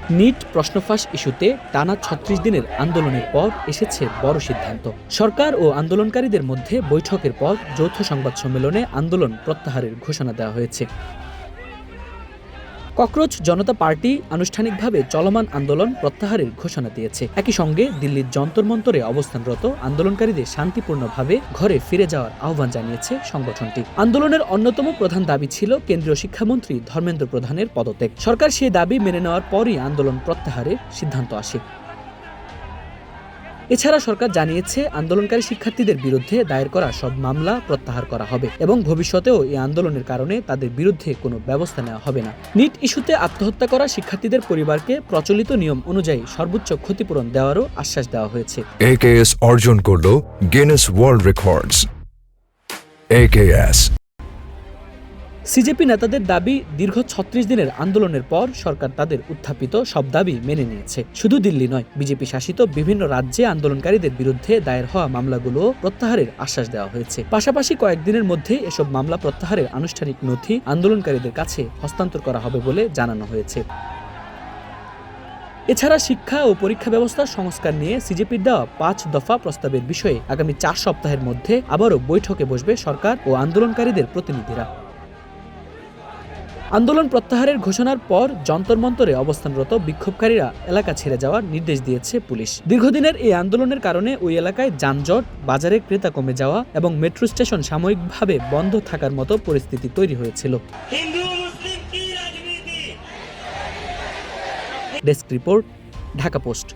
NEET প্রশ্নফাঁস ইস্যুতে টানা ৩৬ দিনের আন্দোলনের পর এসেছে বড় সিদ্ধান্ত। সরকার ও আন্দোলনকারীদের মধ্যে বৈঠকের পর যৌথ সংবাদ সম্মেলনে আন্দোলন প্রত্যাহারের ঘোষণা দেওয়া হয়েছে। ককরোচ জনতা পার্টি আনুষ্ঠানিকভাবে চলমান আন্দোলন প্রত্যাহারের ঘোষণা দিয়েছে। একই সঙ্গে দিল্লির যন্তর মন্তরে অবস্থানরত আন্দোলনকারীদের শান্তিপূর্ণভাবে ঘরে ফিরে যাওয়ার আহ্বান জানিয়েছে সংগঠনটি। আন্দোলনের অন্যতম প্রধান দাবি ছিল কেন্দ্রীয় শিক্ষামন্ত্রী ধর্মেন্দ্র প্রধানের পদত্যাগ। সরকার সেই দাবি মেনে নেওয়ার পরই আন্দোলন প্রত্যাহারের সিদ্ধান্ত আসে। এছাড়া সরকার জানিয়েছে আন্দোলনকারী শিক্ষার্থীদের বিরুদ্ধে দায়ের করা সব মামলা প্রত্যাহার করা হবে এবং ভবিষ্যতেও এই আন্দোলনের কারণে তাদের বিরুদ্ধে কোনো ব্যবস্থা নেওয়া হবে না। নিট ইস্যুতে আত্মহত্যা করা শিক্ষার্থীদের পরিবারকে প্রচলিত নিয়ম অনুযায়ী সর্বোচ্চ ক্ষতিপূরণ দেওয়ারও আশ্বাস দেওয়া হয়েছে। AKS অর্জন করল Guinness world records. AKS CJP নেতাদের দাবি, দীর্ঘ ৩৬ দিনের আন্দোলনের পর সরকার তাদের উত্থাপিত সব দাবি মেনে নিয়েছে। শুধু দিল্লি নয়, বিজেপি শাসিত বিভিন্ন রাজ্যে আন্দোলনকারীদের বিরুদ্ধে দায়ের হওয়া মামলাগুলো প্রত্যাহারের আশ্বাস দেওয়া হয়েছে। পাশাপাশি কয়েকদিনের মধ্যে এসব মামলা প্রত্যাহারের আনুষ্ঠানিক নথি আন্দোলনকারীদের কাছে হস্তান্তর করা হবে বলে জানানো হয়েছে। এছাড়া শিক্ষা ও পরীক্ষা ব্যবস্থার সংস্কার নিয়ে সিজেপির দেওয়া ৫ দফা প্রস্তাবের বিষয়ে আগামী ৪ সপ্তাহের মধ্যে আবারও বৈঠকে বসবে সরকার ও আন্দোলনকারীদের প্রতিনিধিরা। আন্দোলন প্রত্যাহারের ঘোষণার পর যন্তর মন্তরে অবস্থানরত বিক্ষোভকারীরা এলাকা ছেড়ে যাওয়ার নির্দেশ দিয়েছে পুলিশ। দীর্ঘদিনের এই আন্দোলনের কারণে ওই এলাকায় যানজট, বাজারে ক্রেতা কমে যাওয়া এবং মেট্রো স্টেশন সাময়িকভাবে বন্ধ থাকার মতো পরিস্থিতি তৈরি হয়েছিল। Desk report, Dhaka post.